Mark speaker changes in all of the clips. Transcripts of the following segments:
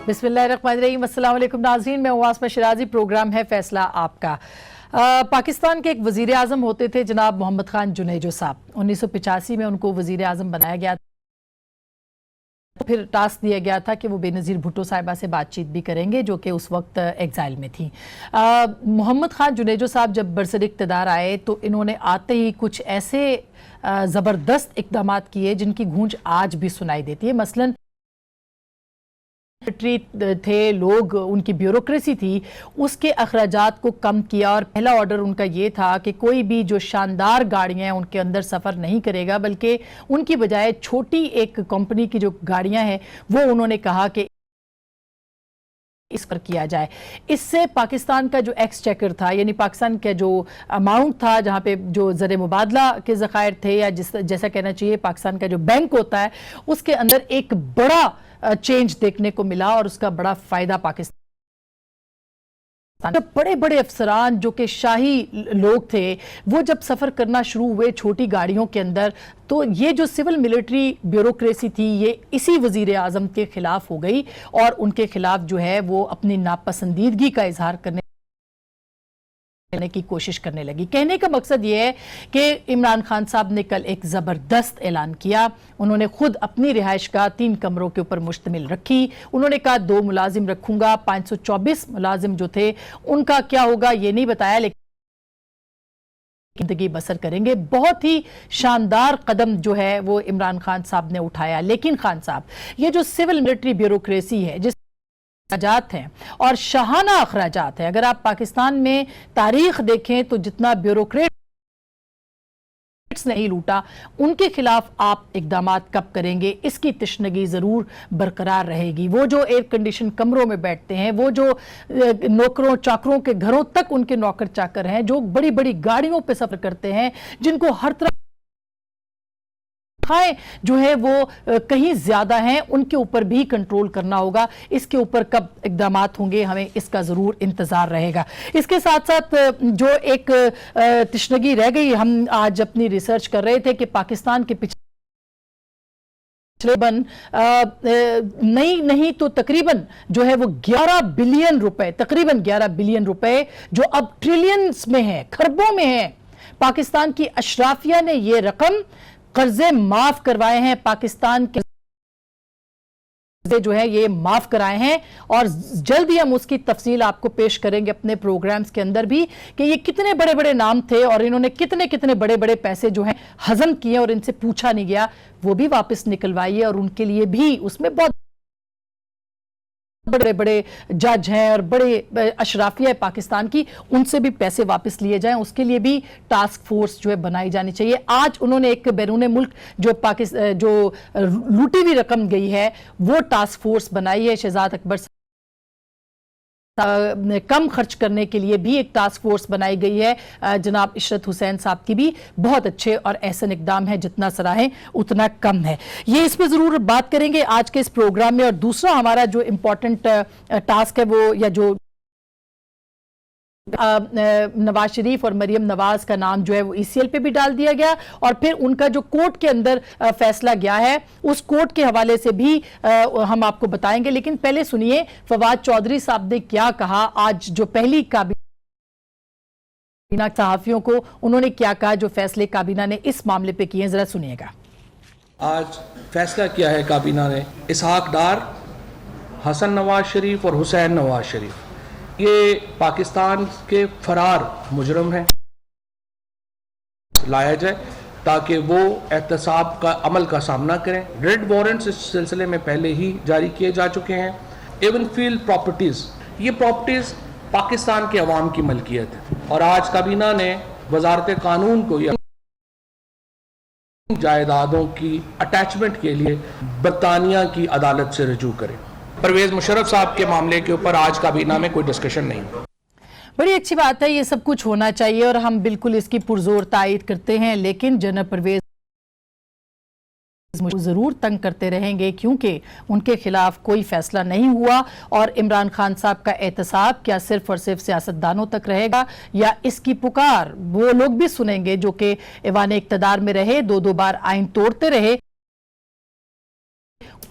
Speaker 1: बिस्मिल्लाहिर्रहमानिर्रहीम। अस्सलाम वालेकुम नाज़रीन, मैं वास्मा शिराजी। प्रोग्राम है फैसला आपका। पाकिस्तान के एक वज़ीर आज़म होते थे जनाब मोहम्मद खान जुनेजो साहब। 1985 में उनको वज़ीर आज़म बनाया गया, फिर टास्क दिया गया था कि वो बेनज़ीर भुट्टो साहिबा से बातचीत भी करेंगे जो कि उस वक्त एग्जाइल में थी। मोहम्मद खान जुनेजो साहब जब बरसर इक़्तिदार आए तो इन्होंने आते ही कुछ ऐसे ज़बरदस्त इक़दाम किए जिनकी गूंज आज भी सुनाई देती है। मसलन थे लोग, उनकी ब्यूरोक्रेसी थी, उसके अखराजात को कम किया और पहला ऑर्डर उनका ये था कि कोई भी जो शानदार गाड़ियां हैं उनके अंदर सफ़र नहीं करेगा, बल्कि उनकी बजाय छोटी एक कंपनी की जो गाड़ियां हैं वो उन्होंने कहा कि इस पर किया जाए। इससे पाकिस्तान का जो एक्सचेकर था, यानी पाकिस्तान का जो अमाउंट था, जहाँ पे जो ज़र मुबादला के ज़खायर थे, या जैसा कहना चाहिए पाकिस्तान का जो बैंक होता है, उसके अंदर एक बड़ा चेंज देखने को मिला और उसका बड़ा फायदा पाकिस्तान। बड़े बड़े अफसरान जो कि शाही लोग थे, वो जब सफ़र करना शुरू हुए छोटी गाड़ियों के अंदर, तो ये जो सिविल मिलिट्री ब्यूरोक्रेसी थी ये इसी वज़ीर आज़म के खिलाफ हो गई और उनके खिलाफ जो है वो अपनी नापसंदीदगी का इजहार करने की कोशिश करने लगी। कहने का मकसद यह है कि इमरान खान साहब ने कल एक ज़बरदस्त ऐलान किया। उन्होंने खुद अपनी रिहाइश का 3 कमरों के ऊपर मुश्तमिल रखी। उन्होंने कहा 2 मुलाजिम रखूंगा। 524 मुलाजिम जो थे उनका क्या होगा ये नहीं बताया, लेकिन जिंदगी बसर करेंगे। बहुत ही शानदार कदम जो है वो इमरान खान साहब ने उठाया। लेकिन खान साहब, ये जो सिविल मिलिट्री ब्यूरोक्रेसी है, जिस अखराजात हैं और शाहाना अखराजात हैं, अगर आप पाकिस्तान में तारीख देखें तो जितना ब्यूरोक्रेट्स नहीं लूटा, उनके खिलाफ आप इकदाम कब करेंगे, इसकी तशनगी जरूर बरकरार रहेगी। वो जो एयर कंडीशन कमरों में बैठते हैं, वो जो नौकरों चाकरों के घरों तक उनके नौकर चाकर हैं, जो बड़ी बड़ी गाड़ियों पर सफर करते हैं, जिनको हर तरह जो है वो कहीं ज्यादा हैं, उनके ऊपर भी कंट्रोल करना होगा। इसके ऊपर कब इकदाम होंगे, हमें इसका जरूर इंतजार रहेगा। इसके साथ साथ जो एक तशनगी रह गई, हम आज अपनी रिसर्च कर रहे थे कि पाकिस्तान के पिछले नहीं तो तकरीबन जो है वो 11 बिलियन रुपए, तकरीबन 11 बिलियन रुपए जो अब ट्रिलियंस में है, खरबों में है। पाकिस्तान की अशराफिया ने ये रकम कर्जे माफ करवाए हैं, पाकिस्तान के जो है ये माफ कराए हैं और जल्द ही हम उसकी तफसील आपको पेश करेंगे अपने प्रोग्राम्स के अंदर भी कि ये कितने बड़े बड़े नाम थे और इन्होंने कितने कितने बड़े बड़े पैसे जो हैं हजम किए और इनसे पूछा नहीं गया, वो भी वापस निकलवाइए। और उनके लिए भी उसमें बहुत बड़े बड़े जज हैं और बड़े अशराफिया है पाकिस्तान की, उनसे भी पैसे वापस लिए जाएं, उसके लिए भी टास्क फोर्स जो है बनाई जानी चाहिए। आज उन्होंने एक बैरून मुल्क जो लूटी हुई रकम गई है वो टास्क फोर्स बनाई है। शहजाद अकबर कम खर्च करने के लिए भी एक टास्क फोर्स बनाई गई है। जनाब इशरत हुसैन साहब की भी बहुत अच्छे और ऐसे इकदाम है, जितना सराहें उतना कम है। ये इस पर जरूर बात करेंगे आज के इस प्रोग्राम में। और दूसरा हमारा जो इम्पोर्टेंट टास्क है वो, या जो नवाज शरीफ और मरियम नवाज का नाम जो है वो ECL पे भी डाल दिया गया और फिर उनका जो कोर्ट के अंदर फैसला गया है उस कोर्ट के हवाले से भी हम आपको बताएंगे। लेकिन पहले सुनिए फवाद चौधरी साहब ने क्या कहा। आज जो पहली काबीना सहाफियों को उन्होंने क्या कहा, जो फैसले काबीना ने इस मामले पे किए, जरा सुनिएगा।
Speaker 2: आज फैसला किया है काबीना ने, इसहाक डार, हसन नवाज शरीफ और हुसैन नवाज शरीफ ये पाकिस्तान के फरार मुजरम हैं, लाया जाए ताकि वो एहतसाब का अमल का सामना करें। रेड वारंट्स इस सिलसिले में पहले ही जारी किए जा चुके हैं। एवन फील्ड प्रॉपर्टीज़, ये प्रॉपर्टीज़ पाकिस्तान के अवाम की मलकियत है और आज काबीना ने वजारत कानून को जायदादों की अटैचमेंट के लिए बरतानिया की अदालत से रजू करें। परवेज मुशर्रफ साहब के मामले के ऊपर आज काबीना में कोई डिस्कशन नहीं।
Speaker 1: बड़ी अच्छी बात है, ये सब कुछ होना चाहिए और हम बिल्कुल इसकी पुरजोर तायद करते हैं। लेकिन जनरल परवेज जरूर तंग करते रहेंगे क्योंकि उनके खिलाफ कोई फैसला नहीं हुआ और इमरान खान साहब का एहतसाब क्या सिर्फ और सिर्फ सियासतदानों तक रहेगा या इसकी पुकार वो लोग भी सुनेंगे जो कि ऐवान इक़्तिदार में रहे, 2 बार आइन तोड़ते रहे,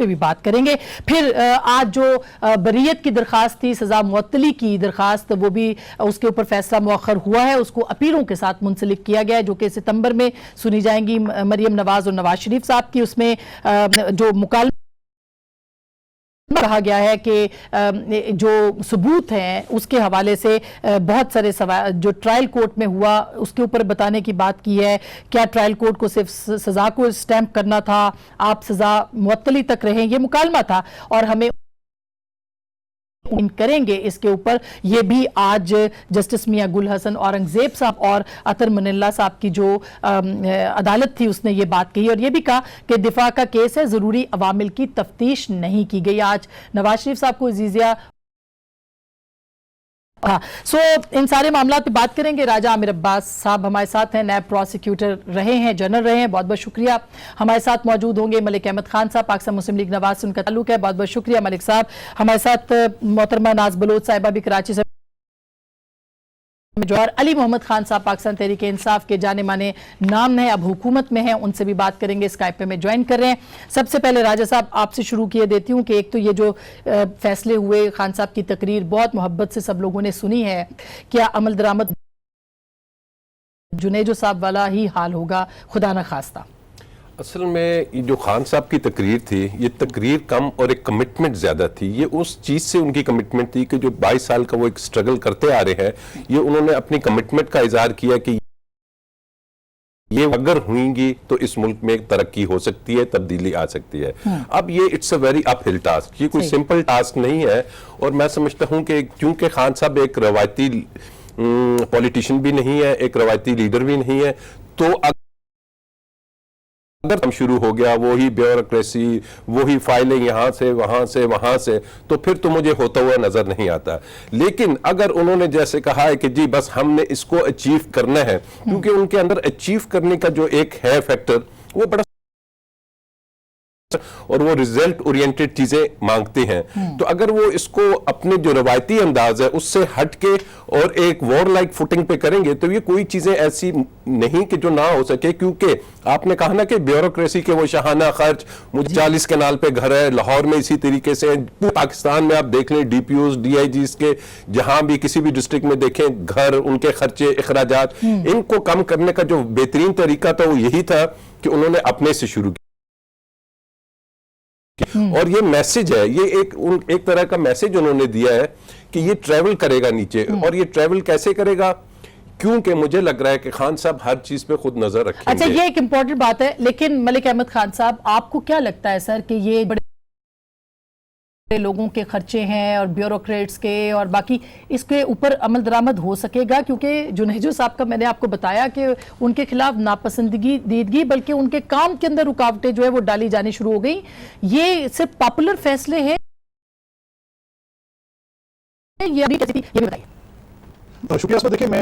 Speaker 1: पे भी बात करेंगे। फिर आज जो बरीयत की दरखास्त थी, सजा मुअत्तली की दरखास्त, वो भी उसके ऊपर फैसला मुअख्खर हुआ है, उसको अपीलों के साथ मुंसलिक किया गया है जो कि सितंबर में सुनी जाएंगी। मरियम नवाज और नवाज शरीफ साहब की उसमें जो मुकालमा कहा गया है कि जो सबूत हैं उसके हवाले से बहुत सारे सवाल जो ट्रायल कोर्ट में हुआ उसके ऊपर बताने की बात की है। क्या ट्रायल कोर्ट को सिर्फ सजा को स्टैंप करना था, आप सजा मुअत्तली तक रहें, ये मुकालमा था और हमें करेंगे इसके ऊपर। ये भी आज जस्टिस मियां गुल हसन औरंगजेब साहब और अतर मनिल्ला साहब की जो अदालत थी उसने ये बात कही और ये भी कहा कि दिफा का केस है, जरूरी अवामिल की तफ्तीश नहीं की गई। आज नवाज शरीफ साहब को जीजिया इन सारे मामला पे बात करेंगे। राजा आमिर अब्बास साहब हमारे साथ हैं, नैब प्रोसिक्यूटर रहे हैं, जनरल रहे हैं, बहुत बहुत शुक्रिया। हमारे साथ मौजूद होंगे मलिक अहमद खान साहब, पाकिस्तान मुस्लिम लीग नवाज से उनका ताल्लुक है, बहुत बहुत शुक्रिया मलिक साहब। हमारे साथ मोहतरमा नाज बलोच साहिबा भी कराची से, और अली मोहम्मद खान साहब पाकिस्तान तहरीक इंसाफ के जाने माने नाम है, अब हुकूमत में हैं, उनसे भी बात करेंगे, स्काइप पे में ज्वाइन कर रहे हैं। सबसे पहले राजा साहब आपसे शुरू किए देती हूँ कि एक तो ये जो फैसले हुए, खान साहब की तकरीर बहुत मोहब्बत से सब लोगों ने सुनी है, क्या अमल दरामद जुनेजो साहब वाला ही हाल होगा, खुदा न खास्ता?
Speaker 3: असल में ये जो खान साहब की तकरीर थी, ये तकरीर कम और एक कमिटमेंट ज्यादा थी। ये उस चीज से उनकी कमिटमेंट थी कि जो 22 साल का वो एक स्ट्रगल करते आ रहे हैं, ये उन्होंने अपनी कमिटमेंट का इजहार किया कि ये अगर हुईंगी तो इस मुल्क में तरक्की हो सकती है, तब्दीली आ सकती है। अब ये it's a very uphill task, ये कोई सिंपल टास्क नहीं है। और मैं समझता हूं कि क्योंकि खान साहब एक रवायती पॉलिटिशियन भी नहीं है, एक रवायती लीडर भी नहीं है, तो अगर हम शुरू हो गया वही ब्यूरोक्रेसी, वही फाइलें यहाँ से वहां से, तो फिर तो मुझे होता हुआ नजर नहीं आता। लेकिन अगर उन्होंने जैसे कहा है कि जी बस हमने इसको अचीव करना है, क्योंकि उनके अंदर अचीव करने का जो एक है फैक्टर, वो बड़ा और वो रिजल्ट ओरिएंटेड चीजें मांगते हैं। तो अगर वो इसको अपने जो रवायती अंदाज है उससे हटके और एक वॉर लाइक फुटिंग पे करेंगे, तो ये कोई चीजें ऐसी नहीं कि जो ना हो सके। क्योंकि आपने कहा ना कि ब्यूरोक्रेसी के वो शाहाना खर्च, मुझे 40 कनाल पे घर है, लाहौर में इसी तरीके से, पाकिस्तान में आप देख लें DPOs DIGs के जहां भी किसी भी डिस्ट्रिक्ट में देखें घर, उनके खर्चे अखराजात, इनको कम करने का जो बेहतरीन तरीका था वो यही था कि उन्होंने अपने से शुरू किया। और ये मैसेज है, ये एक तरह का मैसेज उन्होंने दिया है कि ये ट्रैवल करेगा नीचे। और ये ट्रैवल कैसे करेगा? क्योंकि मुझे लग रहा है कि खान साहब हर चीज पे खुद नजर रखेंगे।
Speaker 1: अच्छा, ये एक इंपॉर्टेंट बात है, लेकिन मलिक अहमद खान साहब, आपको क्या लगता है सर कि ये बड़े लोगों के खर्चे हैं और ब्यूरोक्रेट्स के और बाकी, इसके ऊपर अमल दरामद हो सकेगा? क्योंकि जुनेजो साहब का मैंने आपको बताया कि उनके खिलाफ नापसंदगी दीदगी बल्कि उनके काम के अंदर रुकावटें जो है वो डाली जानी शुरू हो गई। ये सिर्फ पॉपुलर फैसले हैं, ये अभी कैसी थी ये भी बताइए।
Speaker 4: शुक्रिया। इसमें देखिए, मैं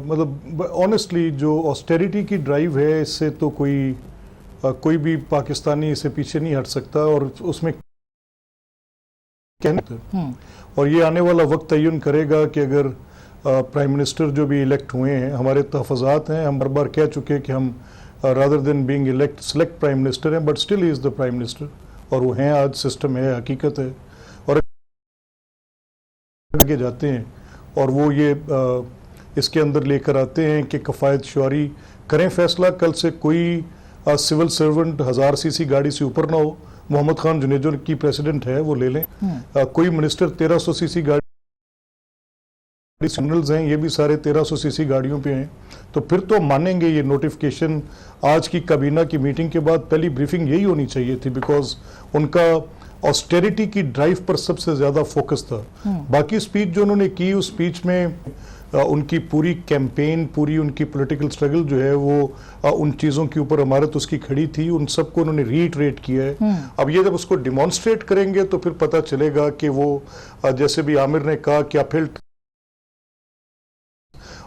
Speaker 4: मतलब ऑनेस्टली जो ऑस्टेरिटी की ड्राइव है, इससे तो कोई भी पाकिस्तानी इसे पीछे नहीं हट सकता और उसमें और ये आने वाला वक्त तयन करेगा कि अगर प्राइम मिनिस्टर जो भी इलेक्ट हुए हैं, हमारे तहफ़्फ़ुज़ात हैं, हम बार बार कह चुके कि हम rather than being elect select prime minister हैं, but still he is the prime minister, और वो हैं, आज सिस्टम है, हकीकत है। और आगे जाते हैं और वो ये इसके अंदर लेकर आते हैं कि कफ़ायत शुआरी करें फैसला, कल से कोई सिविल सर्वेंट 1000 सीसी गाड़ी से ऊपर ना हो। मोहम्मद खान जुनेजो की प्रेसिडेंट है, वो ले लें। कोई मिनिस्टर 1300 सीसी गाड़ी, जनरल्स हैं ये भी सारे 1300 सीसी गाड़ियों पे हैं, तो फिर तो मानेंगे। ये नोटिफिकेशन आज की काबीना की मीटिंग के बाद पहली ब्रीफिंग यही होनी चाहिए थी, बिकॉज उनका ऑस्टेरिटी की ड्राइव पर सबसे ज्यादा फोकस था। बाकी स्पीच जो उन्होंने की, उस स्पीच में उनकी पूरी कैंपेन, पूरी उनकी पॉलिटिकल स्ट्रगल जो है वो उन चीज़ों के ऊपर इमारत उसकी खड़ी थी, उन सबको उन्होंने रीइटरेट किया है। अब ये जब उसको डिमॉन्स्ट्रेट करेंगे तो फिर पता चलेगा कि वो जैसे भी आमिर ने कहा क्या फिर,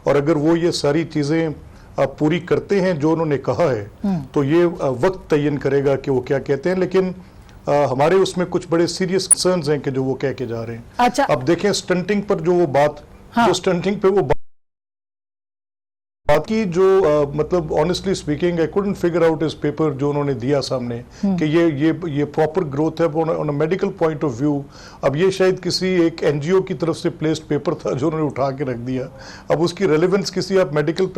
Speaker 4: और अगर वो ये सारी चीज़ें पूरी करते हैं जो उन्होंने कहा है, तो ये वक्त तयन करेगा कि वो क्या कहते हैं। लेकिन हमारे उसमें कुछ बड़े सीरियस कंसर्न्स हैं कि जो वो कह के जा रहे हैं।
Speaker 1: अच्छा,
Speaker 4: अब देखें स्टंटिंग पर जो वो बात, जो स्टंटिंग पे वो बात बाकी जो मतलब honestly speaking I couldn't figure out इस पेपर जो उन्होंने दिया सामने कि ये प्रॉपर ग्रोथ है on a medical point of view. अब ये शायद किसी एक एनजीओ की तरफ से प्लेस्ड पेपर था जो उन्होंने उठा के रख दिया। अब उसकी रेलेवेंस किसी आप मेडिकल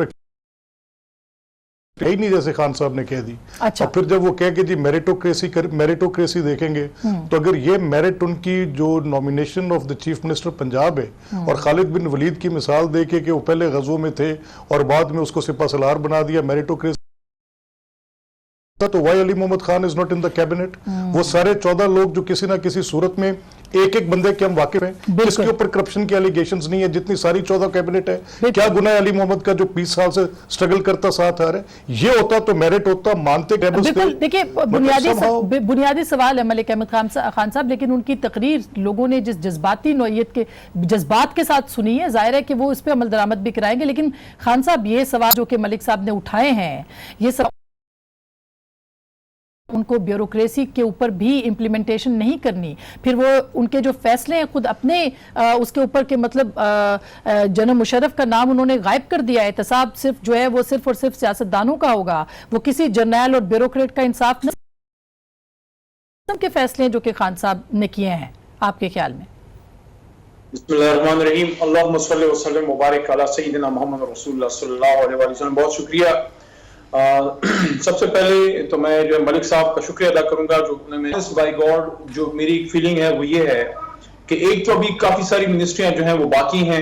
Speaker 4: ही नहीं, जैसे खान साहब ने कह दी।
Speaker 1: अच्छा।
Speaker 4: और फिर जब वो कह के जी मेरिटोक्रेसी देखेंगे तो अगर ये मेरिट उनकी जो nomination of the chief minister Punjab है और खालिद बिन वलीद की मिसाल दे के कि वो पहले गज़ों में थे और बाद में उसको सिपहसालार बना दिया मेरिटोक्रेसी, तो why Ali Mohammad Khan is not in the cabinet. वो सारे 14 लोग जो किसी ना किसी सूरत में एक एक बंदे के हम वाकिफ हैं जिसके ऊपर करप्शन के एलिगेशंस नहीं है, जितनी सारी 14 कैबिनेट है। क्या गुनाह अली मोहम्मद का जो 20 साल से स्ट्रगल करता साथ आ रहा है, ये होता तो मेरिट होता, मानते
Speaker 1: बिल्कुल। देखिए बुनियादी सवाल है मलिक अहमद खान साहब, लेकिन उनकी तकरीर लोगों ने जिस जज्बाती नौइयत के जज्बात के साथ सुनी है, जाहिर है कि वो इस पर अमल दरामद भी कराएंगे। लेकिन खान साहब ये सवाल जो कि मलिक साहब ने उठाए हैं, ये सब उनको ब्यूरोक्रेसी के ऊपर भी इम्प्लीमेंटेशन नहीं करनी, फिर वो उनके जो फैसले हैं खुद अपने उसके ऊपर के मतलब जनरल मुशर्रफ का नाम उन्होंने गायब कर दिया है। एहतसाब सिर्फ जो है वो सिर्फ और सिर्फ सियासतदानों का होगा, वो किसी जर्नैल और ब्यूरोक्रेट का इंसाफ नहीं के फैसले हैं जो कि खान साहब ने किए हैं, आपके ख्याल में?
Speaker 5: बिस्मिल्लाहिर्रहमानिर्रहीम, अल्लाहुम्मा सल्लि व सल्लिम मुबारक अला सय्यिदिना मुहम्मद रसूलुल्लाह सल्लल्लाहु अलैहि वसल्लम। बहुत शुक्रिया। सबसे पहले तो मैं जो मलिक साहब का शुक्रिया अदा करूंगा जो उन्होंने बाय गॉड जो मेरी फीलिंग है वो ये है कि एक तो अभी काफी सारी मिनिस्ट्रियां जो हैं वो बाकी हैं।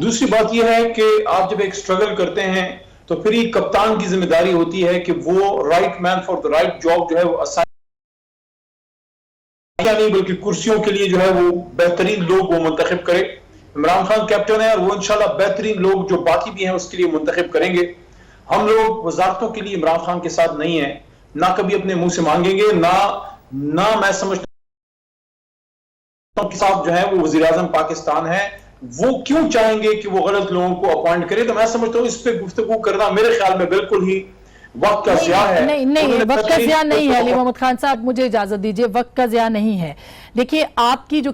Speaker 5: दूसरी बात ये है कि आप जब एक स्ट्रगल करते हैं तो फिर एक कप्तान की जिम्मेदारी होती है कि वो right man for the right job जो है वो असाइन नहीं बल्कि कुर्सियों के लिए जो है वो बेहतरीन लोग वो मुंतखब करे। इमरान खान कैप्टन है और वो इंशाल्लाह बेहतरीन लोग जो बाकी भी हैं उसके लिए मुंतखब करेंगे। हम लोग वजारतों के लिए इमरान खान के साथ नहीं है, ना कभी अपने मुंह से मांगेंगे, ना मैं समझता हूं कि साहब जो है वो वजीर आजम पाकिस्तान है, वो क्यों चाहेंगे कि वो गलत लोगों को अपॉइंट करे। तो मैं समझता हूं इस पे गुफ्तगू करना मेरे ख्याल में बिल्कुल ही वक्त का ज़िया है।
Speaker 1: नहीं वक्त का ज़िया नहीं है अली मोहम्मद खान साहब, मुझे इजाजत दीजिए, वक्त का ज़िया नहीं है। देखिए आपकी जो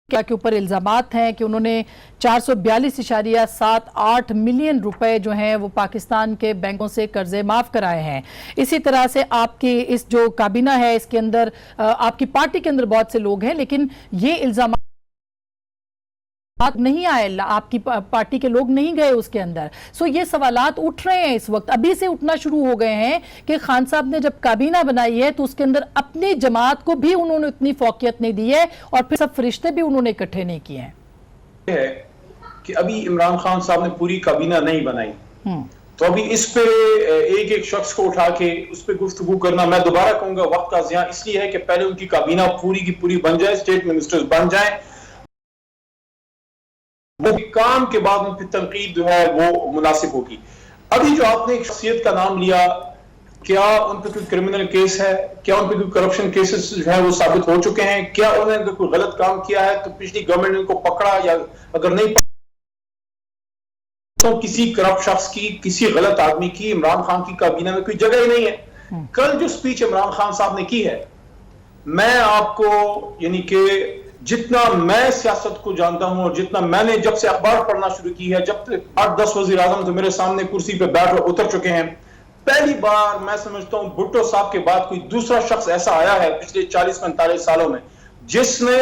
Speaker 1: क्या के ऊपर इल्जामात हैं कि उन्होंने 442.78 मिलियन रुपए जो हैं वो पाकिस्तान के बैंकों से कर्जे माफ कराए हैं। इसी तरह से आपकी इस जो काबीना है इसके अंदर आपकी पार्टी के अंदर बहुत से लोग हैं, लेकिन ये इल्जामात नहीं आए, आपकी पार्टी के लोग नहीं गए उसके अंदर। सो ये सवालात उठ रहे हैं इस वक्त, अभी से उठना शुरू हो गए हैं कि खान साहब ने जब काबीना बनाई है तो उसके अंदर अपनी जमात को भी उन्होंने इतनी फौकियत नहीं दी है और फिर सब फरिश्ते भी उन्होंने इकट्ठे नहीं किए हैं।
Speaker 5: है कि अभी इमरान खान साहब ने पूरी काबीना नहीं बनाई, तो अभी इस पे एक एक शख्स को उठा के उस पे गुफ्तगू करना, मैं दोबारा कहूंगा वक्त का ज़िया इसलिए है कि पहले उनकी काबीना पूरी की पूरी बन जाए, स्टेट मिनिस्टर्स बन जाए, वो काम के बाद उन पर तनकीद जो है वो मुनासिब होगी। अभी जो आपने एक शख्सियत का नाम लिया, क्या उन पर कोई क्रिमिनल केस है, क्या उन पर कोई करप्शन केसेस जो है वो साबित हो चुके हैं, क्या उन्होंने कोई गलत काम किया है तो पिछली गवर्नमेंट ने उनको पकड़ा, या अगर नहीं तो किसी करप्ट शख्स की, किसी गलत आदमी की इमरान खान की काबीना में कोई जगह ही नहीं है। कल जो स्पीच इमरान खान साहब ने की है, मैं आपको यानी कि जितना मैं सियासत को जानता हूं और जितना मैंने जब से अखबार पढ़ना शुरू की है, जब तक 8-10 वजीर आजम तो मेरे सामने कुर्सी पे बैठ उतर चुके हैं, पहली बार मैं समझता हूं भुट्टो साहब के बाद कोई दूसरा शख्स ऐसा आया है पिछले 40-45 सालों में जिसने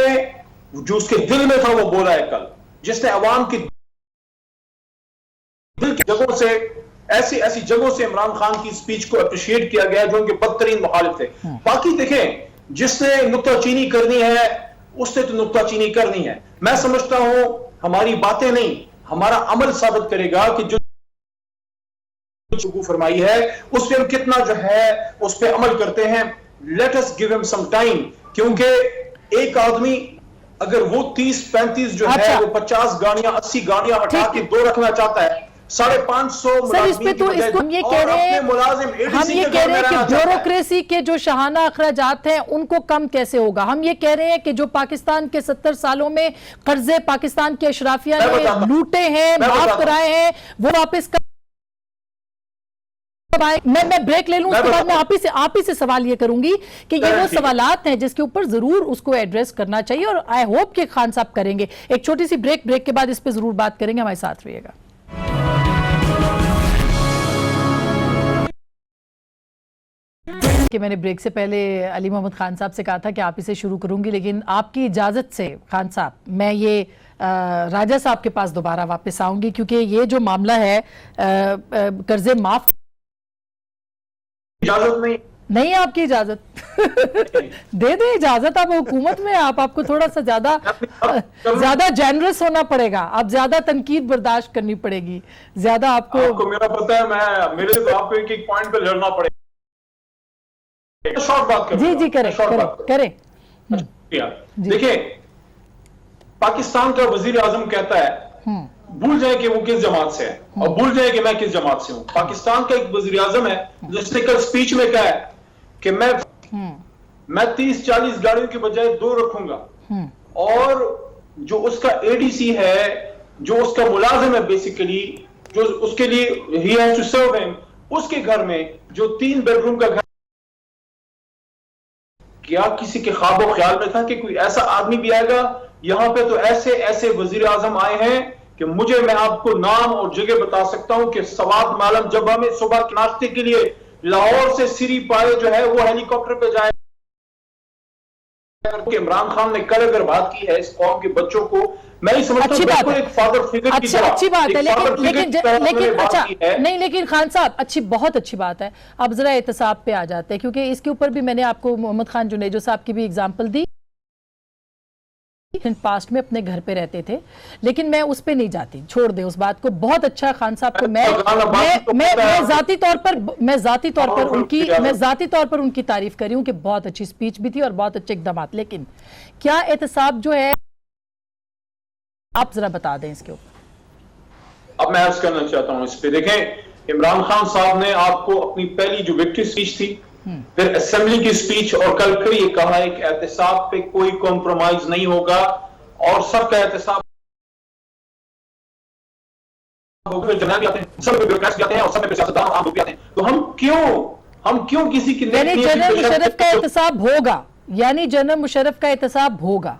Speaker 5: जो उसके दिल में था वो बोला है कल, जिसने अवाम की दिल की जगहों से ऐसी ऐसी जगहों से इमरान खान की स्पीच को अप्रिशिएट किया गया जो उनके बदतरीन मुखालिफ थे। बाकी देखें, जिसने नुक्ताचीनी करनी है उसने तो नुक्ताचीनी करनी है। मैं समझता हूं हमारी बातें नहीं, हमारा अमल साबित करेगा कि जो फरमाई है उस पर हम कितना जो है उस पर अमल करते हैं। Let us give him some time, क्योंकि एक आदमी अगर वो 30-35 जो है वो 50 गाड़ियां 80 गाड़ियां हटा के 2 रखना चाहता है, 550
Speaker 1: सर इस पे तो इसको हम ये कह रहे हैं कि ब्यूरोक्रेसी के जो शहाना अखराजात हैं उनको कम कैसे होगा। हम ये कह रहे हैं कि जो पाकिस्तान के 70 सालों में कर्जे पाकिस्तान के अशराफिया ने लूटे हैं, माफ कराए हैं, वो वापस मैं ब्रेक ले लूं, उसके बाद मैं आप ही से सवाल ये करूंगी कि ये वो सवालात हैं जिसके ऊपर जरूर उसको एड्रेस करना चाहिए और आई होप कि खान साहब करेंगे। एक छोटी सी ब्रेक के बाद इस पे जरूर बात करेंगे, हमारे साथ रहिएगा। कि मैंने ब्रेक से पहले अली मोहम्मद खान साहब से कहा था कि आप इसे शुरू करूंगी, लेकिन आपकी इजाज़त से खान साहब मैं ये राजा साहब के पास दोबारा वापस आऊंगी, क्योंकि ये जो मामला है कर्जे माफ
Speaker 5: इजाजत
Speaker 1: नहीं है आपकी इजाजत दे दे इजाजत, आप हुकूमत में आपको थोड़ा सा ज्यादा जेनरस होना पड़ेगा, आप ज्यादा तनकीद बर्दाश्त करनी पड़ेगी, ज्यादा आपको
Speaker 5: मेरा पता है, मेरे को आपको एक पॉइंट पे लड़ना पड़ेगा। शॉर्ट बात करें।
Speaker 1: जी करें।
Speaker 5: देखिए, पाकिस्तान का वजीर आजम कहता है भूल जाए कि वो किस जमात से है और भूल जाए कि मैं किस जमात से हूं। पाकिस्तान का एक वजीर आजम है जिसने कल स्पीच में कहा है कि मैं 30-40 गाड़ियों के बजाय 2 रखूंगा, और जो उसका एडीसी है, जो उसका मुलाजिम है बेसिकली, जो उसके लिए ही हैज टू सर्व हिम, उसके घर में जो 3 बेडरूम का घर, क्या किसी के ख्वाबो ख्याल में था कि कोई ऐसा आदमी भी आएगा यहां पे? तो ऐसे वजीर आजम आए हैं कि मैं आपको नाम और जगह बता सकता हूं कि सवाद मालम जब हमें सुबह के नाश्ते के लिए लाहौर से सिरी पाए जो है वो हेलीकॉप्टर पे जाए। इमरान खान ने कल अगर बात की है इस कौम के बच्चों को, मैं ही समझता हूं एक फादर फिगर की तरह,
Speaker 1: अच्छी बात है, लेकिन अच्छा नहीं, लेकिन खान साहब बहुत अच्छी बात है। अब जरा एहतसाब पे आ जाते हैं, क्योंकि इसके ऊपर भी मैंने आपको मोहम्मद खान जुनेजो साहब की भी एग्जांपल दी। पास्ट में अपने घर पे रहते थे, लेकिन मैं उस पे नहीं जाती, छोड़ दे उस बात को। बहुत अच्छा खान साहब को मैं जाती तौर पर उनकी तारीफ करी हूं कि बहुत अच्छी स्पीच भी थी और बहुत अच्छे इक़दाम। लेकिन क्या एहतसाब जो है, आप जरा बता दें इसके ऊपर।
Speaker 5: अब मैं अर्ज करना चाहता हूं इस पे। देखें, इमरान खान साहब ने आपको अपनी पहली जो विक्ट्री स्पीच थी, फिर असेंबली की स्पीच, और कल फिर ये कहा है कि एहतसाब पे कोई कॉम्प्रोमाइज नहीं होगा और सबका एहतसाब तो हम क्यों किसी की
Speaker 1: जनरल मुशर्रफ का एहतसाब होगा, यानी जनरल मुशर्रफ का एहतसाब होगा,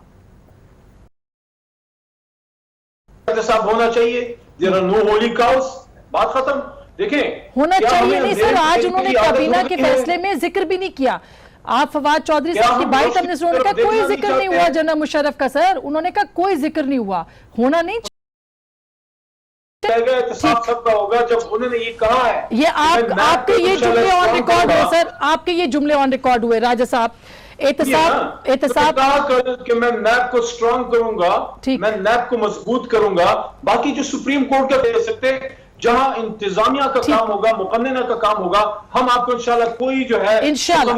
Speaker 5: एहतसाब होना चाहिए। There are no holy cows, बात खत्म। देखें,
Speaker 1: होना चाहिए नहीं सर, आज उन्होंने काबीना के फैसले में जिक्र भी नहीं किया। आप फवाद चौधरी साहब की बात हमने सुना, उन्होंने कहा कोई जिक्र नहीं हुआ जनरल मुशर्रफ का। सर उन्होंने कहा कोई जिक्र नहीं हुआ, होना नहीं
Speaker 5: सबका होगा जब उन्होंने ये कहा है।
Speaker 1: ये आपके ये जुमले ऑन रिकॉर्ड हुए सर, आपके ये जुमले ऑन रिकॉर्ड हुए राजा साहब। एहतसाब
Speaker 5: कि मैं नैब को स्ट्रांग करूंगा, मैं नैब को मजबूत करूंगा। बाकी जो सुप्रीम कोर्ट का दे सकते, जहां इंतजामिया का काम होगा, मुकन्नना का काम होगा, हम आपको इंशाल्लाह कोई जो है
Speaker 1: इंशाल्लाह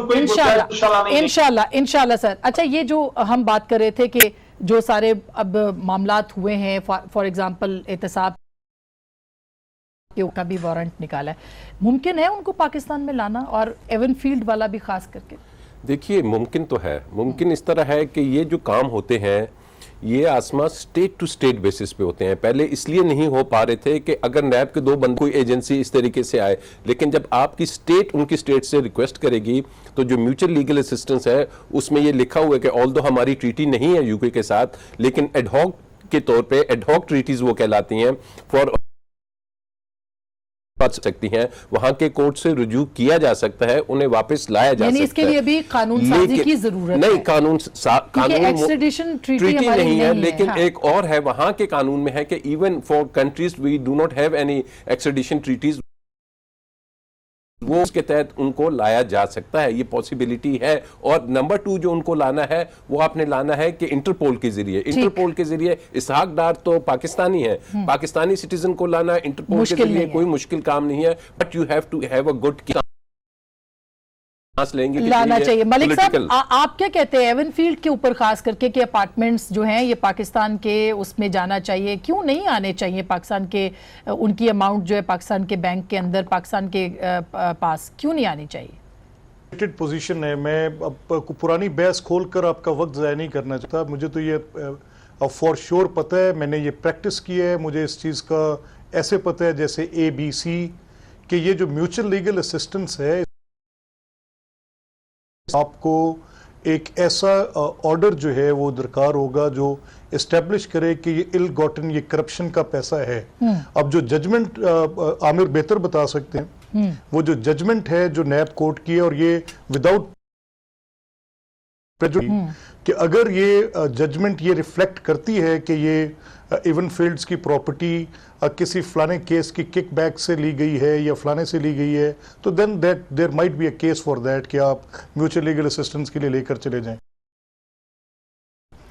Speaker 1: सर। अच्छा, ये जो हम बात कर रहे थे कि जो सारे अब मामलात हुए हैं, फॉर एग्जांपल एहतसाब का भी वारंट निकाला है, मुमकिन है उनको पाकिस्तान में लाना, और एवन फील्ड वाला भी खास करके?
Speaker 3: देखिए, मुमकिन तो है। मुमकिन इस तरह है कि ये जो काम होते हैं ये आसमा स्टेट टू स्टेट बेसिस पे होते हैं। पहले इसलिए नहीं हो पा रहे थे कि अगर नैब के 2 बंद कोई एजेंसी इस तरीके से आए, लेकिन जब आपकी स्टेट उनकी स्टेट से रिक्वेस्ट करेगी तो जो म्यूचुअल लीगल असिस्टेंस है उसमें ये लिखा हुआ है कि ऑल्दो हमारी ट्रीटी नहीं है यूके के साथ, लेकिन एडहॉक के तौर पे एडहॉक ट्रीटीज वो कहलाती हैं, फॉर सकती हैं, वहां के कोर्ट से रुजू किया जा सकता है, उन्हें वापस लाया जा सकता है।
Speaker 1: इसके लिए भी कानून साजी की जरूरत
Speaker 3: नहीं,
Speaker 1: है।
Speaker 3: कानून
Speaker 1: एक्सट्रेडिशन
Speaker 3: ट्रीटी नहीं है, लेकिन एक और है, वहां के कानून में है कि even for countries we do not have any extradition treaties, वो उसके तहत उनको लाया जा सकता है, ये पॉसिबिलिटी है। और नंबर 2 जो उनको लाना है वो आपने लाना है कि इंटरपोल के जरिए, इंटरपोल के जरिए। इसहाक डार तो पाकिस्तानी है, पाकिस्तानी सिटीजन को लाना इंटरपोल के जरिए कोई मुश्किल काम नहीं है, but you have to have a good लेंगे
Speaker 1: लाना चाहिए। मलिक साहब, आप क्या कहते हैं एवन फील्ड के ऊपर, खास करके कि अपार्टमेंट्स जो हैं ये पाकिस्तान के उसमें जाना चाहिए, क्यों नहीं आने चाहिए पाकिस्तान के? उनकी अमाउंट जो है पाकिस्तान के बैंक के अंदर, पाकिस्तान के पास क्यों नहीं आनी चाहिए?
Speaker 4: पोजीशन है। मैं अब पुरानी बहस खोलकर आपका वक्त ज़ाया नहीं करना चाहता। मुझे तो ये फॉर श्योर पता है, मैंने ये प्रैक्टिस की है, मुझे इस चीज़ का ऐसे पता है जैसे ABC कि ये जो म्यूचुअल लीगल असिस्टेंस है, आपको एक ऐसा ऑर्डर जो है वो दरकार होगा जो इस्टेब्लिश करे कि ये इल गॉटन, ये करप्शन का पैसा है। अब जो जजमेंट आमिर बेहतर बता सकते हैं, वो जो जजमेंट है जो नैब कोर्ट की है, और ये विदाउट कि अगर ये जजमेंट ये रिफ्लेक्ट करती है कि ये इवन फील्ड्स की प्रॉपर्टी किसी फलाने केस की किकबैक से ली गई है या फलाने से ली गई है, तो then that there might be a case for that कि आप म्यूचुअल लीगल असिस्टेंस के लिए लेकर चले जाएं।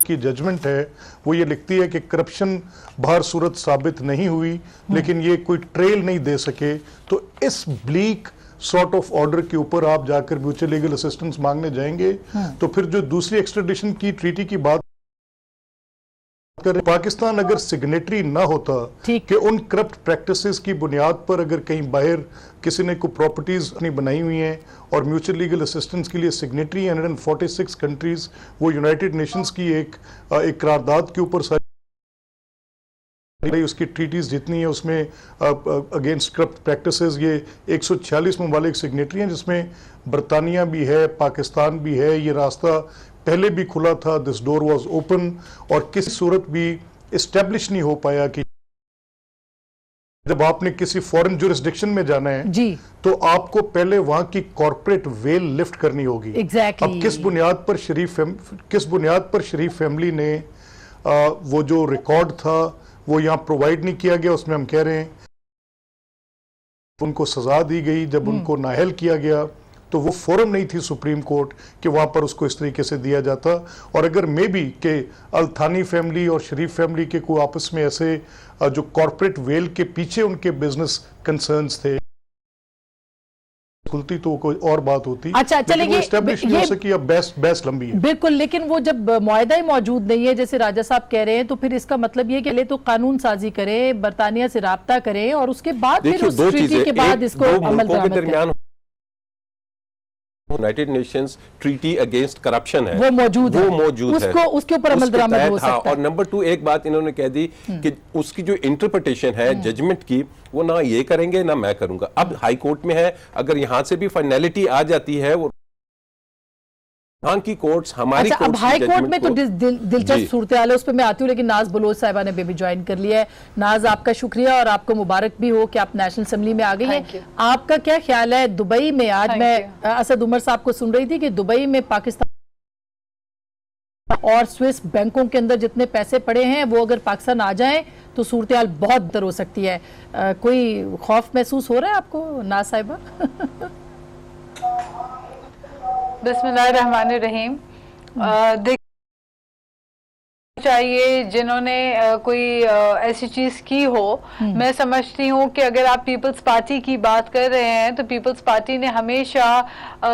Speaker 4: की जजमेंट है वो ये लिखती है कि करप्शन बाहर सूरत साबित नहीं हुई, लेकिन ये कोई ट्रेल नहीं दे सके, तो इस ब्लीक सॉर्ट ऑफ ऑर्डर के ऊपर आप जाकर म्यूचुअल लीगल असिस्टेंस मांगने जाएंगे। तो फिर जो दूसरी एक्स्ट्राडिशन की ट्रीटी की बात कर, पाकिस्तान अगर सिग्नेटरी ना होता कि उन करप्ट प्रैक्टिसेस की बुनियाद पर अगर कहीं बाहर किसी ने कोई प्रॉपर्टीज अपनी बनाई हुई हैं और म्यूचुअल लीगल असिस्टेंस के लिए सिग्नेटरी 146 कंट्रीज, वो यूनाइटेड नेशंस की एक करारदाद के ऊपर सारी उसकी ट्रीटीज जितनी है उसमें अगेंस्ट करप्ट प्रैक्टिसेस ये 146 ममालिक सिग्नेटरी हैं, जिसमें बरतानिया भी है, पाकिस्तान भी है। ये रास्ता पहले भी खुला था, दिस डोर वाज ओपन, और किसी सूरत भी इस्टेब्लिश नहीं हो पाया कि जब आपने किसी फॉरेन जुरिस्डिक्शन में जाना है
Speaker 1: जी,
Speaker 4: तो आपको पहले वहां की कॉर्पोरेट वेल लिफ्ट करनी होगी।
Speaker 1: Exactly.
Speaker 4: अब किस बुनियाद पर शरीफ फैमिली ने वो जो रिकॉर्ड था वो यहाँ प्रोवाइड नहीं किया गया, उसमें हम कह रहे हैं उनको सजा दी गई। जब उनको नाअहल किया गया तो वो फोरम नहीं थी सुप्रीम कोर्ट कि वहां पर उसको इस तरीके से दिया जाता। और अगर मे बी के अल-थानी फैमिली और शरीफ फैमिली के कोई आपस में ऐसे जो कॉर्पोरेट वेल के पीछे उनके बिजनेस कंसर्न्स थे खुलती तो कोई और बात होती।
Speaker 1: अच्छा चलेंगे,
Speaker 4: एस्टेब्लिश नहीं हो सकी, अब बहस लंबी है।
Speaker 1: बिल्कुल, लेकिन वो जब मुआहदा ही मौजूद नहीं है जैसे राजा साहब कह रहे हैं, तो फिर इसका मतलब ये कि पहले तो कानून साजी करें, बरतानिया से राब्ता करें और उसके बाद फिर उस ट्रीटी के बाद इसको अमल दरामद करें।
Speaker 3: United Nations treaty against corruption है,
Speaker 1: वो मौजूद है, उसके ऊपर अमल दरामद हो सकता है।
Speaker 3: और नंबर 2 एक बात इन्होंने कह दी कि उसकी जो इंटरप्रिटेशन है जजमेंट की, वो ना ये करेंगे ना मैं करूंगा। अब हाई कोर्ट में है, अगर यहां से भी फाइनलिटी आ जाती है वो की कोर्ट्स हमारी
Speaker 1: अच्छा, अब हाई कोर्ट में तो दिलचस्प सूरत हाल है, उस पर मैं आती हूँ, लेकिन नाज बलोच साहिबा ने भी ज्वाइन कर लिया है। नाज, आपका शुक्रिया और आपको मुबारक भी हो कि आप नेशनल असेंबली में आ गई हैं। आपका क्या ख्याल है दुबई में? आज मैं असद उमर साहब को सुन रही थी कि दुबई में पाकिस्तान और स्विस बैंकों के अंदर जितने पैसे पड़े हैं वो अगर पाकिस्तान आ जाए तो सूरत हाल बहुत बेहतर हो सकती है। कोई खौफ महसूस हो रहा है आपको नाज साहिबा?
Speaker 6: बिस्मिल्लाहिर्रहमानिर्रहीम। चाहिए जिन्होंने कोई ऐसी चीज की हो, मैं समझती हूँ कि अगर आप पीपल्स पार्टी की बात कर रहे हैं तो पीपल्स पार्टी ने हमेशा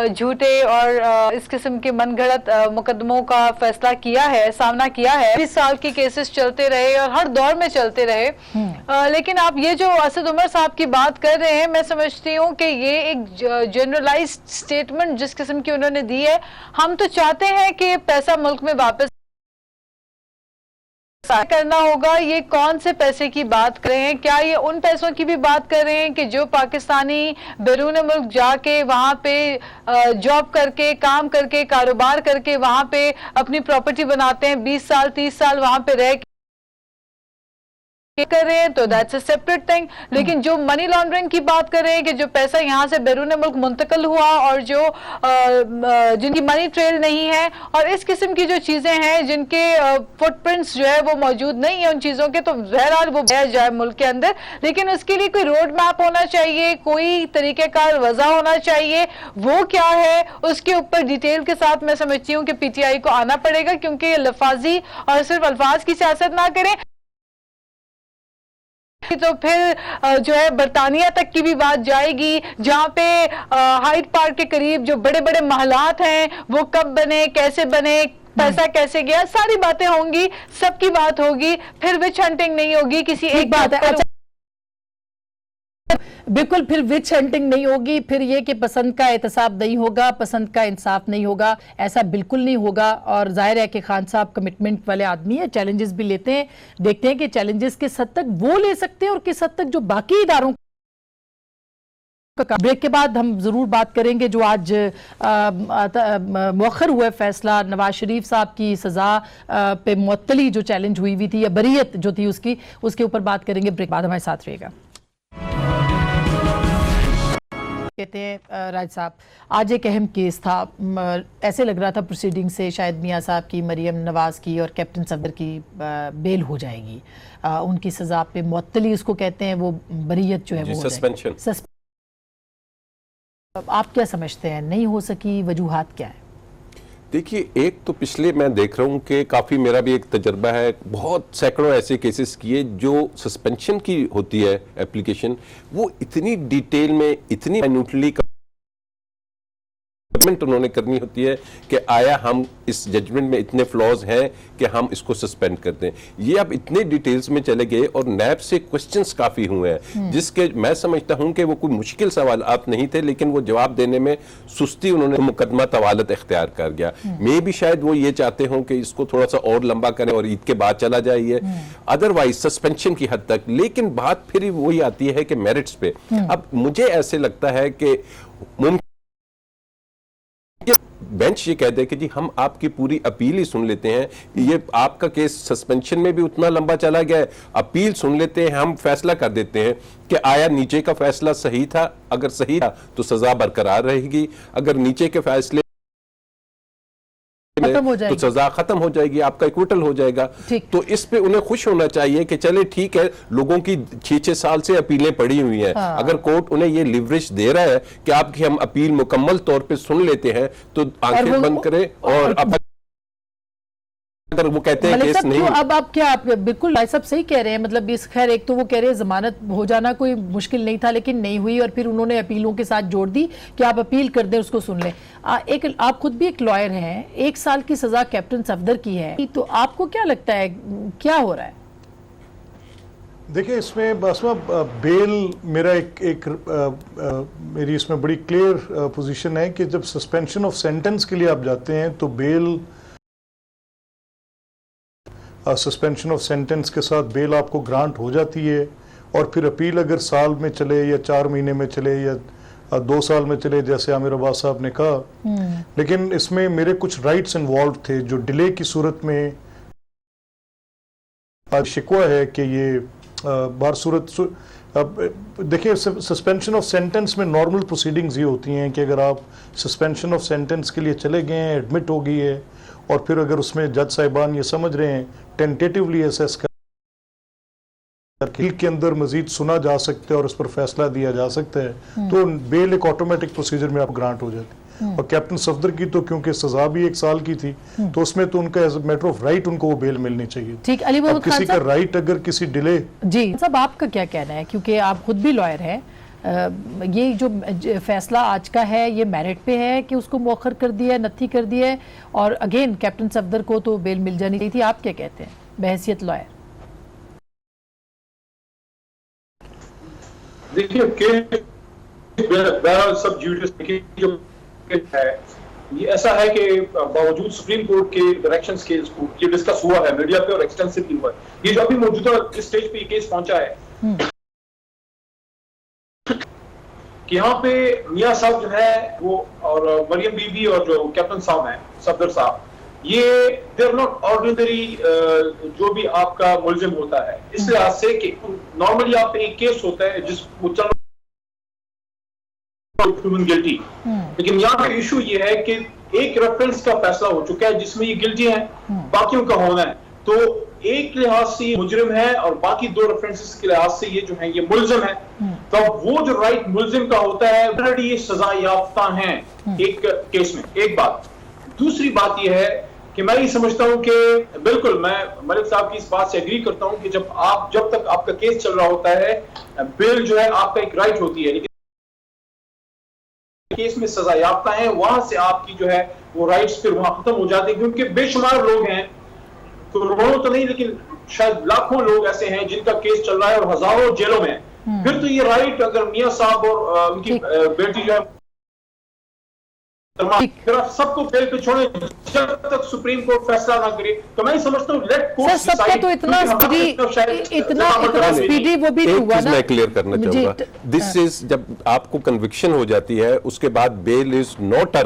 Speaker 6: झूठे और इस किस्म के मनगढ़ंत मुकदमों का फैसला किया है, सामना किया है। 20 साल के केसेस चलते रहे और हर दौर में चलते रहे। लेकिन आप ये जो असद उमर साहब की बात कर रहे हैं, मैं समझती हूँ कि ये एक जनरलाइज्ड स्टेटमेंट जिस किस्म की उन्होंने दी है, हम तो चाहते हैं कि पैसा मुल्क में वापस करना होगा। ये कौन से पैसे की बात कर रहे हैं? क्या ये उन पैसों की भी बात कर रहे हैं कि जो पाकिस्तानी बैरून मुल्क जाके वहां पे जॉब करके, काम करके, कारोबार करके वहां पे अपनी प्रॉपर्टी बनाते हैं, 20 साल 30 साल वहां पे रह कर रहे हैं, तो दैट्स अ सेपरेट थिंग। लेकिन जो मनी लॉन्ड्रिंग की बात कर रहे हैं कि जो पैसा यहां से बैरून मुल्क मुंतकिल हुआ और जो जिनकी मनी ट्रेल नहीं है और इस किस्म की जो चीजें हैं जिनके फुटप्रिंट्स जो है वो मौजूद नहीं है उन चीजों के, तो बहरहाल वो बह जाए मुल्क के अंदर। लेकिन उसके लिए कोई रोड मैप होना चाहिए, कोई तरीकेकार वजह होना चाहिए। वो क्या है उसके ऊपर डिटेल के साथ मैं समझती हूँ कि पीटीआई को आना पड़ेगा, क्योंकि लफाजी और सिर्फ अल्फाज की सियासत ना करें तो फिर जो है बरतानिया तक की भी बात जाएगी, जहां पे हाइड पार्क के करीब जो बड़े बड़े महलात हैं वो कब बने, कैसे बने, पैसा कैसे गया, सारी बातें होंगी, सबकी बात होगी। फिर विच हंटिंग नहीं होगी किसी एक बात है।
Speaker 1: बिल्कुल, फिर विच हंटिंग नहीं होगी, फिर ये कि पसंद का एहतसाब नहीं होगा, पसंद का इंसाफ नहीं होगा, ऐसा बिल्कुल नहीं होगा। और जाहिर है कि खान साहब कमिटमेंट वाले आदमी है, चैलेंजेस भी लेते हैं। देखते हैं कि चैलेंजेस किस हद तक वो ले सकते हैं और किस हद तक जो बाकी इदारों। ब्रेक के बाद हम जरूर बात करेंगे जो आज मौखर हुआ फैसला, नवाज शरीफ साहब की सजा पे मुअत्तली जो चैलेंज हुई थी या बरीयत जो थी उसके ऊपर बात करेंगे। ब्रेक बाद हमारे साथ रहिएगा। कहते हैं राज साहब, आज एक अहम केस था, ऐसे लग रहा था प्रोसीडिंग से शायद मियां साहब की, मरियम नवाज की और कैप्टन सफदर की बेल हो जाएगी, उनकी सजा पे मुअत्तली उसको कहते हैं, वो बरीयत जो है वो
Speaker 3: सस्पेंशन।
Speaker 1: आप क्या समझते हैं, नहीं हो सकी, वजूहात क्या है?
Speaker 3: देखिए, एक तो पिछले मैं देख रहा हूं कि काफ़ी, मेरा भी एक तजर्बा है, बहुत सैकड़ों ऐसे केसेस किए जो सस्पेंशन की होती है एप्लीकेशन, वो इतनी डिटेल में, इतनी माइन्यूटली उन्होंने करनी होती है कि आया हम इस जजमेंट में इतने फ्लॉज हैं कि हम इसको सस्पेंड कर दें। ये अब इतने डिटेल्स में चले गए और नैब से क्वेश्चंस काफ़ी हुए हैं, जिसके मैं समझता हूं कि वो कोई मुश्किल सवाल आप नहीं थे, लेकिन वो जवाब देने में सुस्ती, उन्होंने मुकदमा तवालत इख्तियार कर गया। मे भी शायद वो ये चाहते हों कि इसको थोड़ा सा और लंबा करें और ईद के बाद चला जाइए, अदरवाइज सस्पेंशन की हद तक। लेकिन बात फिर वही आती है कि मेरिट्स पे। अब मुझे ऐसे लगता है कि बेंच ये कह दे कि जी हम आपकी पूरी अपील ही सुन लेते हैं, ये आपका केस सस्पेंशन में भी उतना लंबा चला गया है, अपील सुन लेते हैं, हम फैसला कर देते हैं कि आया नीचे का फैसला सही था, अगर सही था तो सजा बरकरार रहेगी, अगर नीचे के फैसले तो सजा खत्म हो जाएगी, आपका इक्विटल हो जाएगा। तो इस पे उन्हें खुश होना चाहिए कि चले ठीक है, लोगों की 6-6 साल से अपीलें पड़ी हुई हैं, अगर कोर्ट उन्हें ये लिवरेज दे रहा है कि आपकी हम अपील मुकम्मल तौर पे सुन लेते हैं, तो आंखें बंद करें और अगर वो कहते हैं केस नहीं।
Speaker 1: अब आप क्या, आप बिल्कुल भाई साहब सही कह रहे हैं, मतलब इस खैर एक तो वो कह रहे हैं जमानत हो जाना कोई मुश्किल नहीं था, लेकिन नहीं हुई, और फिर उन्होंने अपीलों के साथ जोड़ दी कि आप अपील कर दें, उसको सुन लें। एक आप खुद भी एक लॉयर हैं, 1 साल की सजा कैप्टन सफदर की है, तो आपको क्या लगता है क्या हो रहा है?
Speaker 4: देखिए, इसमें बस बेल, मेरा मेरी इसमें बड़ी क्लियर पोजीशन है कि जब सस्पेंशन ऑफ सेंटेंस के लिए आप जाते हैं तो बेल, सस्पेंशन ऑफ सेंटेंस के साथ बेल आपको ग्रांट हो जाती है, और फिर अपील अगर साल में चले या 4 महीने में चले या 2 साल में चले, जैसे आमिर अब्बास साहब ने कहा। लेकिन इसमें मेरे कुछ राइट्स इन्वॉल्व थे जो डिले की सूरत में शिकवा है कि ये बार सूरत। देखिए, सस्पेंशन ऑफ सेंटेंस में नॉर्मल प्रोसीडिंग्स ये होती हैं कि अगर आप सस्पेंशन ऑफ सेंटेंस के लिए चले गए हैं, एडमिट हो गई है, और फिर अगर उसमें जज साहिबान ये समझ रहे हैं टेंटेटिवली असेस कर के अंदर मजीद सुना जा सकता है और उस पर फैसला दिया जा सकता है, तो बेल एक ऑटोमेटिक प्रोसीजर में आप ग्रांट हो जाती है। और कैप्टन सफदर की तो क्योंकि सजा भी 1 साल की थी, तो उसमें तो उनका एज मैटर ऑफ राइट उनको वो बेल मिलनी चाहिए।
Speaker 1: ठीक, अली मोहम्मद खान
Speaker 4: किसी का राइट अगर किसी डिले।
Speaker 1: जी साहब, आपका क्या कहना है, क्योंकि आप खुद भी लॉयर हैं, ये जो फैसला आज का है ये मेरिट पे है कि उसको मौखर कर दिया है, नत्थी कर दिया है, और अगेन कैप्टन सफदर को तो बेल मिल जानी चाहिए थी, आप क्या कहते हैं बहैसियत लॉयर?
Speaker 5: देखिए, सब जुडिस जो है ये ऐसा है कि बावजूद सुप्रीम कोर्ट के डायरेक्शंस के ये डिस्कस हुआ है मीडिया पे और एक्सटेंसिवली हुआ है। ये जो अभी मौजूदा इस स्टेज पे ये केस पहुंचा है कि यहाँ पे मियां साहब जो है वो और मरियम बीबी और जो कैप्टन साहब हैं सफदर साहब, ये दे आर नॉट ऑर्डिनरी जो भी आपका मुलजिम होता है, इस लिहाज से कि नॉर्मली आप एक केस होता है जिस प्रूवन गिल्टी, लेकिन यहाँ पे इशू ये है कि एक रेफरेंस का फैसला हो चुका है जिसमें ये गिल्टी है, बाकियों का होना है, तो एक लिहाज से ये मुजरिम है और बाकी 2 रेफरेंसेस के लिहाज से ये जो है ये मुलजिम है। तो वो जो राइट मुलजिम का होता है ऑलरेडी ये सजा याफ्ता हैं एक केस में। एक बात, दूसरी बात ये है कि मैं ये समझता हूं कि बिल्कुल मैं मलिक साहब की इस बात से एग्री करता हूं कि जब तक आपका केस चल रहा होता है बेल जो है आपका एक राइट होती है, लेकिन केस में सजा याफ्ता है वहां से आपकी जो है वो राइट्स फिर वहां खत्म हो जाते हैं, क्योंकि बेशुमार लोग हैं, करोड़ों तो नहीं लेकिन शायद लाखों लोग ऐसे हैं जिनका केस चल रहा है और हजारों जेलों में। फिर तो ये राइट अगर मियां साहब और उनकी बेटी जो है फिर आप सबको बेल पे छोड़े जब तक सुप्रीम कोर्ट फैसला ना करे, तो मैं समझता हूं लेट कोर्ट
Speaker 1: सबका तो इतना स्पीडी वो भी हुआ ना।
Speaker 3: मैं क्लियर करना चाहूंगा, दिस इज जब आपको कन्विक्शन हो जाती है उसके बाद bail is not a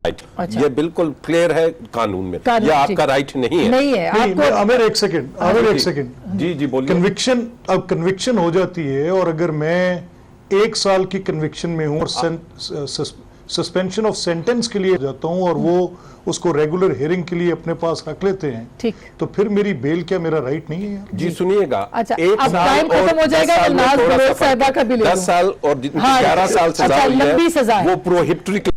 Speaker 3: right.
Speaker 1: अच्छा।
Speaker 3: ये बिल्कुल क्लियर है कानून में, ये आपका राइट नहीं है।
Speaker 1: नहीं है
Speaker 4: आपको। आमिर एक सेकंड
Speaker 3: जी बोलिए।
Speaker 4: कन्विक्शन, अब कन्विक्शन हो जाती है और अगर मैं 1 साल की कन्विक्शन में हूँ और सस्पेंशन ऑफ सेंटेंस के लिए जाता हूँ और वो उसको रेगुलर हियरिंग के लिए अपने पास रख लेते हैं,
Speaker 1: ठीक।
Speaker 4: तो फिर मेरी बेल क्या मेरा राइट नहीं है यार?
Speaker 3: जी सुनिएगा,
Speaker 1: अच्छा,
Speaker 3: एक
Speaker 1: अब
Speaker 3: साल
Speaker 1: टाइम खत्म
Speaker 3: और
Speaker 1: हो
Speaker 3: 10
Speaker 1: जाएगा,
Speaker 3: साल में
Speaker 1: नाज
Speaker 3: थोड़ा सा
Speaker 1: बलोच
Speaker 3: फर्क
Speaker 1: साहिबा
Speaker 3: है।
Speaker 1: का भी ले
Speaker 3: 10
Speaker 1: लूं।
Speaker 3: साल और जितनी
Speaker 1: हाँ,
Speaker 3: 11 साल सजा
Speaker 1: अच्छा,
Speaker 3: हुई
Speaker 1: लंबी सजा है।
Speaker 3: वो प्रोहिबिटरी
Speaker 4: तो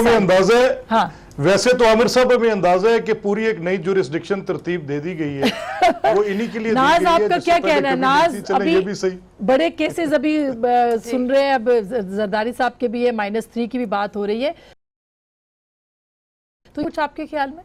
Speaker 4: में अंदाजा है,
Speaker 1: हाँ।
Speaker 4: वैसे तो आमिर साहब हमें अंदाजा है कि पूरी एक नई जुरिस्डिक्शन तरतीब दे दी गई है, वो इन्हीं के लिए दी
Speaker 1: नाज
Speaker 4: गई है,
Speaker 1: आपका
Speaker 4: जिससे
Speaker 1: क्या
Speaker 4: पहले
Speaker 1: कहना है?
Speaker 4: कभी
Speaker 1: नाज
Speaker 4: नहीं थी। चलें,
Speaker 1: अभी
Speaker 4: ये भी सही।
Speaker 1: बड़े केसेस अभी सुन रहे हैं, अब जरदारी साहब के भी है, -3 की भी बात हो रही है, तो कुछ आपके ख्याल में?